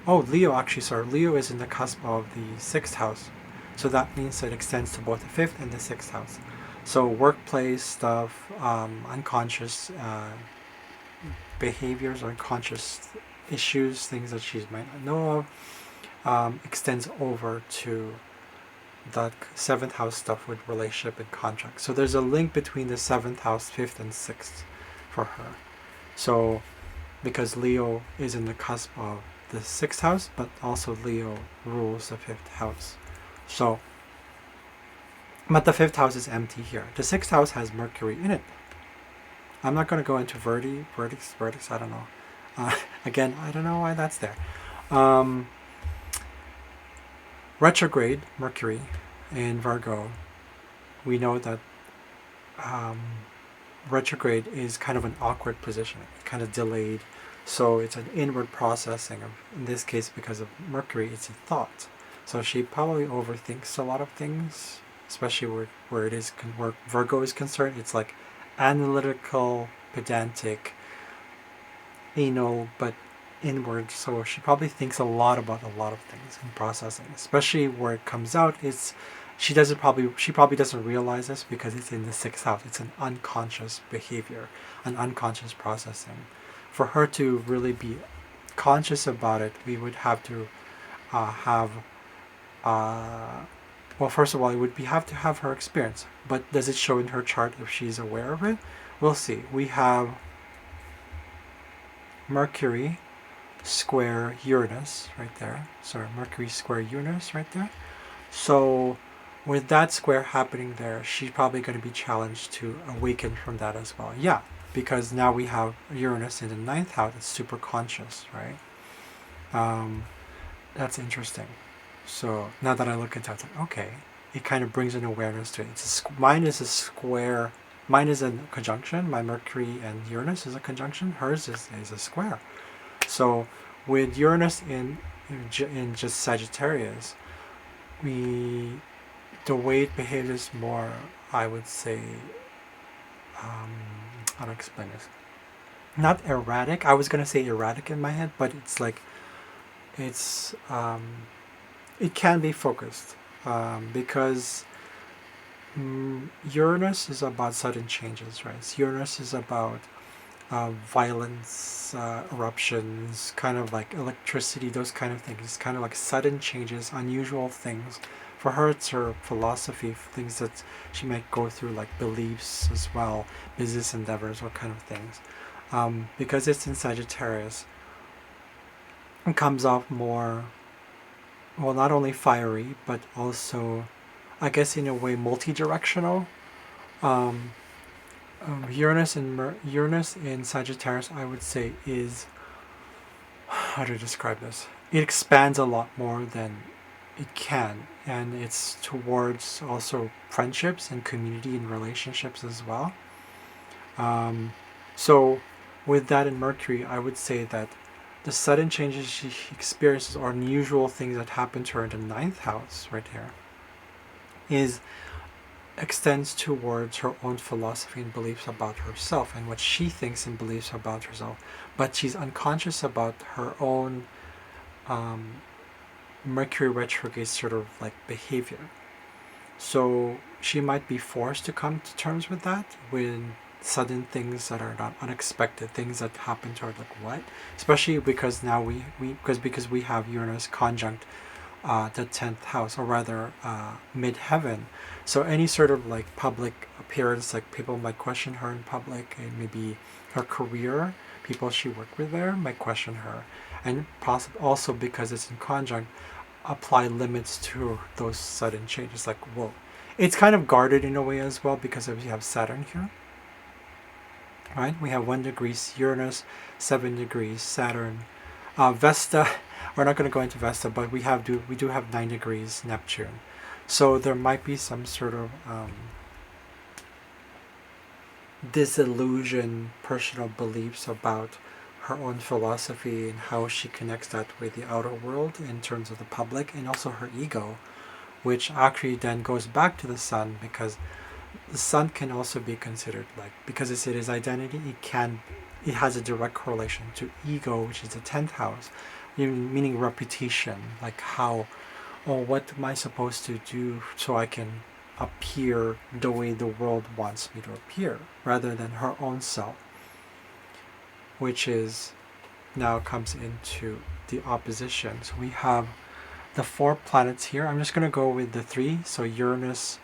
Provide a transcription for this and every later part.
Oh, Leo actually, sorry. Leo is in the cusp of the sixth house. So that means it extends to both the fifth and the sixth house. So workplace stuff, unconscious behaviors, unconscious issues, things that she might not know of, extends over to that seventh house stuff with relationship and contract. So there's a link between the seventh house, fifth, and sixth for her. So because Leo is in the cusp of the sixth house, but also Leo rules the fifth house. So, but the fifth house is empty here. The sixth house has Mercury in it. I'm not going to go into verdicts. I don't know. Again, I don't know why that's there. Um, Retrograde Mercury in Virgo. We know that um, retrograde is kind of an awkward position, kind of delayed. So it's an inward processing of, in this case, because of Mercury, it's a thought. So she probably overthinks a lot of things, especially where it is where Virgo is concerned. It's like analytical, pedantic, anal, but inward. So she probably thinks a lot about a lot of things in processing, especially where it comes out. She probably doesn't realize this because it's in the sixth house. It's an unconscious behavior, an unconscious processing. For her to really be conscious about it, we would have to have well, first of all, it would be have to have her experience. But does it show in her chart if she's aware of it? We'll see. We have Mercury square Uranus right there. Sorry, Mercury square Uranus right there. So with that square happening there, she's probably going to be challenged to awaken from that as well. Yeah, because now we have Uranus in the ninth house. It's super conscious, right? That's interesting. So now that I look into it, it's like, okay, it kind of brings an awareness to it. Mine is a square. Mine is a conjunction. My Mercury and Uranus is a conjunction. Hers is a square. So with Uranus in just Sagittarius, the way it behaves is more, I would say, how to explain this? Not erratic. I was gonna say erratic in my head, but it's like it's it can be focused because Uranus is about sudden changes, right? Uranus is about violence, eruptions, kind of like electricity, those kind of things. It's kind of like sudden changes, unusual things. For her, it's her philosophy, things that she might go through, like beliefs as well, business endeavors, what kind of things. Because it's in Sagittarius, it comes off more, well, not only fiery, but also, I guess, in a way, multi-directional. Um, Uranus in Sagittarius, I would say, is how to describe this. It expands a lot more than it can, and it's towards also friendships and community and relationships as well. So, with that in Mercury, I would say that the sudden changes she experiences or unusual things that happen to her in the ninth house, right here, is extends towards her own philosophy and beliefs about herself and what she thinks and believes about herself. But she's unconscious about her own Mercury retrograde sort of like behavior. So she might be forced to come to terms with that when sudden things that are not unexpected, things that happen to her, like what? Especially because now because we have Uranus conjunct the 10th house, or rather mid-heaven. So any sort of like public appearance, like people might question her in public, and maybe her career, people she worked with there might question her. And possibly also because it's in conjunct, apply limits to those sudden changes. Like, whoa. It's kind of guarded in a way as well because we have Saturn here. Right? We have 1 degree Uranus, 7 degrees Saturn. Vesta, we're not going to go into Vesta, but we do have 9 degrees Neptune. So there might be some sort of disillusion, personal beliefs about her own philosophy and how she connects that with the outer world in terms of the public, and also her ego, which actually then goes back to the sun, because the sun can also be considered, like, because it's identity, it has a direct correlation to ego, which is the 10th house, meaning reputation, like how, oh, what am I supposed to do so I can appear the way the world wants me to appear, rather than her own self, which is now comes into the opposition. So we have the 4 planets here. I'm just going to go with the 3. So Uranus,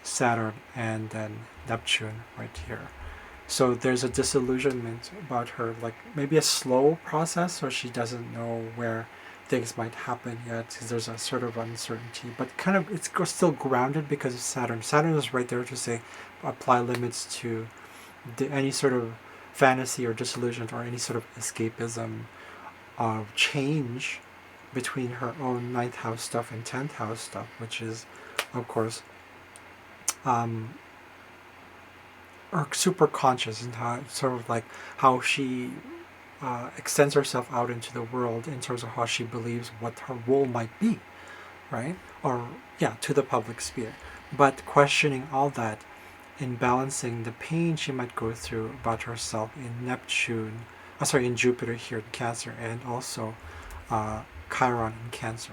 Saturn, and then Neptune right here. So there's a disillusionment about her, like maybe a slow process, or she doesn't know where things might happen yet, because there's a sort of uncertainty. But kind of it's still grounded because of Saturn. Saturn is right there to say apply limits to any sort of fantasy or disillusion or any sort of escapism of change between her own 9th house stuff and 10th house stuff, which is, of course, or super conscious, and how sort of like how she extends herself out into the world in terms of how she believes what her role might be, right? Or yeah, to the public sphere. But questioning all that in balancing the pain she might go through about herself in in Jupiter here in Cancer, and also Chiron in Cancer.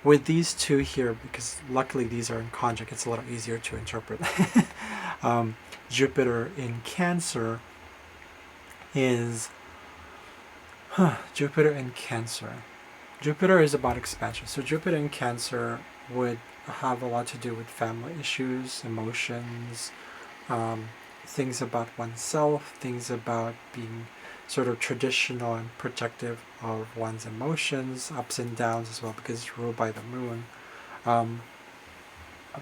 With these 2 here, because luckily these are in conjunct, it's a little easier to interpret. Jupiter in Cancer is Jupiter in Cancer. Jupiter is about expansion. So Jupiter in Cancer would have a lot to do with family issues, emotions, things about oneself, things about being sort of traditional and protective of one's emotions, ups and downs as well, because it's ruled by the moon. I'm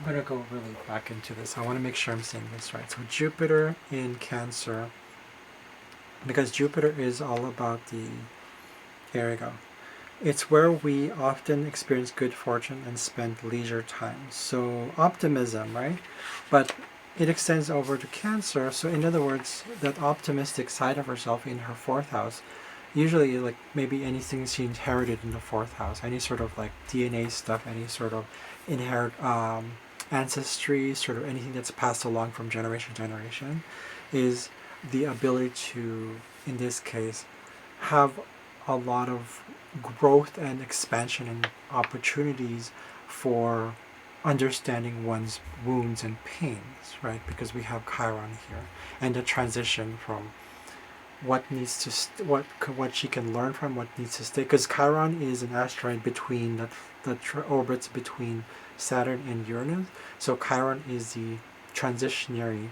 going to go really back into this. I want to make sure I'm saying this right. So Jupiter in Cancer, because Jupiter is all about here we go. It's where we often experience good fortune and spend leisure time. So optimism, right? But it extends over to Cancer. So in other words, that optimistic side of herself in her 4th house, usually like maybe anything she inherited in the 4th house, any sort of like DNA stuff, any sort of inherit ancestry, sort of anything that's passed along from generation to generation, is the ability to, in this case, have a lot of growth and expansion and opportunities for understanding one's wounds and pains, right? Because we have Chiron here, and the transition from what needs to what she can learn from, what needs to stay. Because Chiron is an asteroid between that orbits between Saturn and Uranus. So Chiron is the transitionary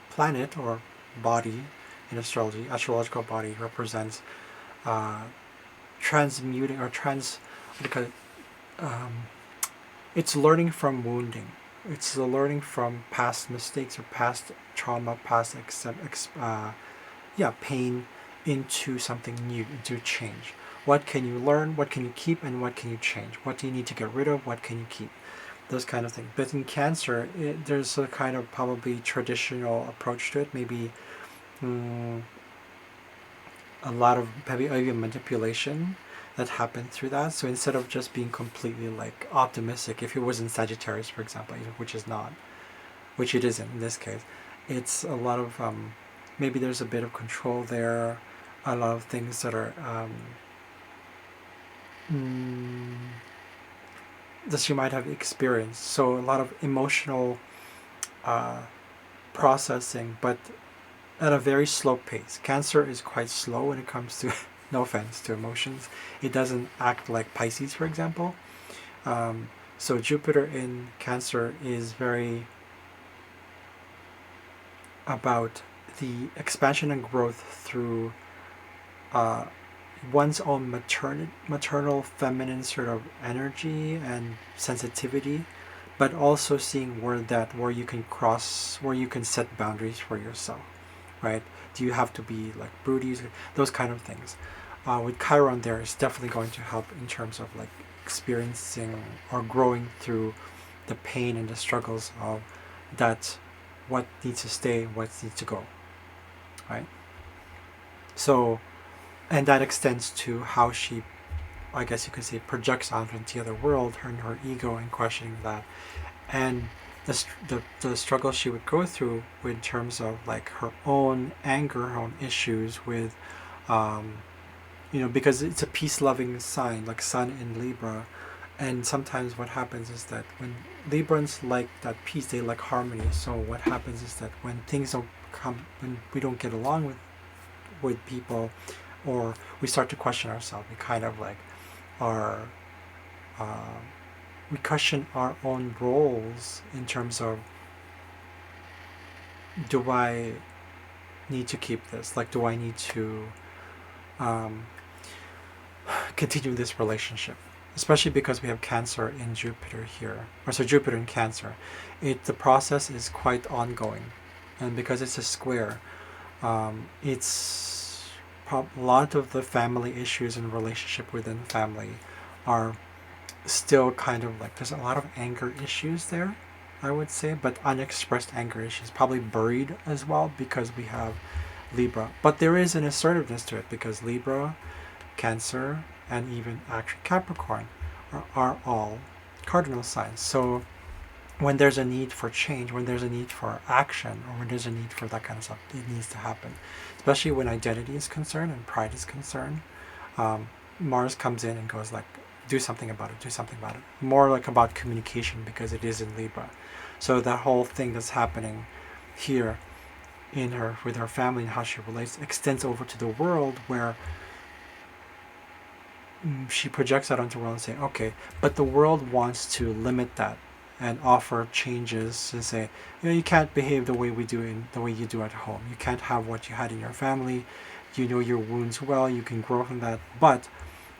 planet or body in astrology. Astrological body represents transmuting or it's learning from wounding. It's the learning from past mistakes or past trauma, past pain into something new, into change. What can you learn? What can you keep? And what can you change? What do you need to get rid of? What can you keep? Those kind of things. But in Cancer, there's a kind of probably traditional approach to it. Maybe a lot of maybe manipulation that happened through that. So instead of just being completely like optimistic, if it was in Sagittarius, for example, which it isn't in this case, it's a lot of maybe there's a bit of control there, a lot of things that are that you might have experienced. So a lot of emotional processing, but at a very slow pace. Cancer is quite slow when it comes to, no offense, to emotions. It doesn't act like Pisces, for example. So Jupiter in Cancer is very about the expansion and growth through one's own maternal feminine sort of energy and sensitivity, but also seeing where you can set boundaries for yourself, right? Do you have to be like broody? Those kind of things. With Chiron there is definitely going to help in terms of like experiencing or growing through the pain and the struggles of that, what needs to stay, what needs to go, right? So, and that extends to how she, I guess you could say, projects out into the other world, her ego, and questioning that, and the struggle she would go through in terms of like her own anger, her own issues with because it's a peace-loving sign, like Sun in Libra. And sometimes what happens is that when Librans like that peace, they like harmony. So what happens is that when things don't come, when we don't get along with people, or we start to question ourselves, we kind of like are, uh, we question our own roles in terms of, do I need to keep this? Like, do I need to um, continue this relationship? Especially because we have Cancer in Jupiter here, or so Jupiter in Cancer. The process is quite ongoing, and because it's a square, it's a lot of the family issues and relationship within family are still kind of like, there's a lot of anger issues there, I would say, but unexpressed anger issues, probably buried as well because we have Libra. But there is an assertiveness to it because Libra, Cancer, and even actually Capricorn are all cardinal signs. So when there's a need for change, when there's a need for action, or when there's a need for that kind of stuff, it needs to happen. Especially when identity is concerned and pride is concerned. Mars comes in and goes like, do something about it, do something about it. More like about communication because it is in Libra. So that whole thing that's happening here in her, with her family and how she relates, extends over to the world, where she projects out onto the world and say, okay, but the world wants to limit that and offer changes and say, you can't behave the way we do in the way you do at home. You can't have what you had in your family. You know your wounds well. You can grow from that. But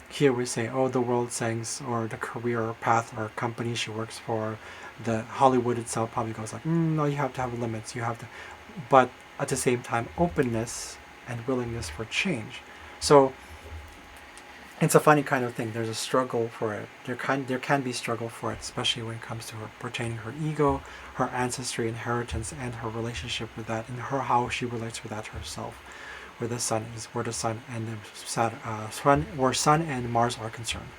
here we say, oh, the world thinks, or the career path or company she works for, the Hollywood itself probably goes like, no, you have to have limits. You have to, but at the same time, openness and willingness for change. So it's a funny kind of thing. There's a struggle for it. There can be struggle for it, especially when it comes to her pertaining her ego, her ancestry, inheritance, and her relationship with that, and her how she relates with that herself. Where the sun and where Sun and Mars are concerned.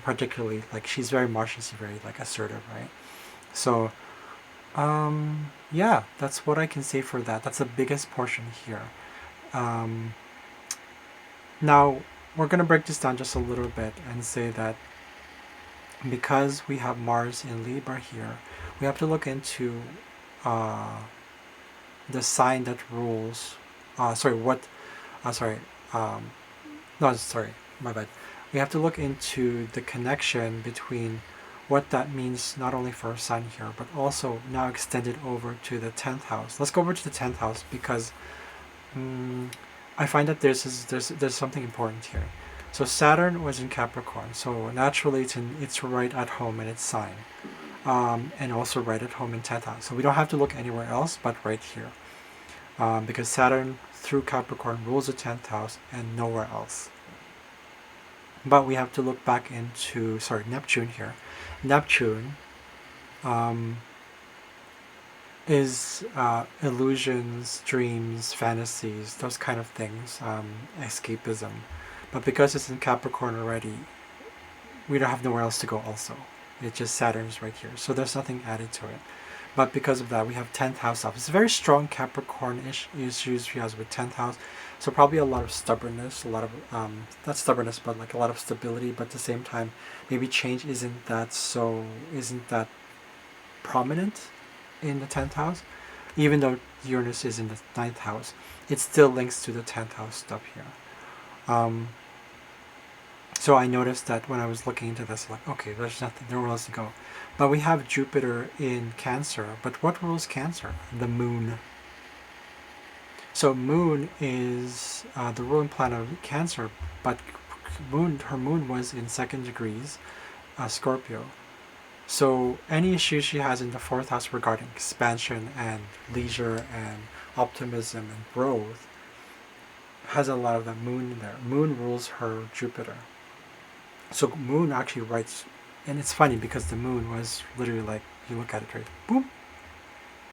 Particularly, like, she's very Martian, she's very like assertive, right? So, yeah, that's what I can say for that. That's the biggest portion here. Now, we're going to break this down just a little bit and say that because we have Mars in Libra here, we have to look into the sign that rules. No, sorry, my bad. We have to look into the connection between what that means not only for our sun here, but also now extended over to the 10th house. Let's go over to the 10th house because I find that there's something important here. So Saturn was in Capricorn, so naturally it's right at home in its sign, and also right at home in 10th house. So we don't have to look anywhere else but right here, because Saturn through Capricorn rules the 10th house and nowhere else. But we have to look back into Neptune here. Neptune is illusions, dreams, fantasies, those kind of things, escapism. But because it's in Capricorn already, we don't have nowhere else to go also. It's just Saturn's right here. So there's nothing added to it. But because of that, we have 10th house up. It's a very strong Capricorn-ish issues she has with 10th house. So probably a lot of stubbornness, a lot of, not stubbornness, but like a lot of stability. But at the same time, maybe change isn't that prominent in the 10th house. Even though Uranus is in the 9th house, it still links to the 10th house stuff here. So I noticed that when I was looking into this, like, okay, there's nothing, nowhere else to go. But we have Jupiter in Cancer. But what rules Cancer? The moon. So moon is the ruling planet of Cancer, but her moon was in 2nd degrees, Scorpio. So any issues she has in the 4th house regarding expansion and leisure and optimism and growth has a lot of the moon in there. Moon rules her Jupiter. So moon actually writes, and it's funny because the moon was literally like, you look at it right, boom,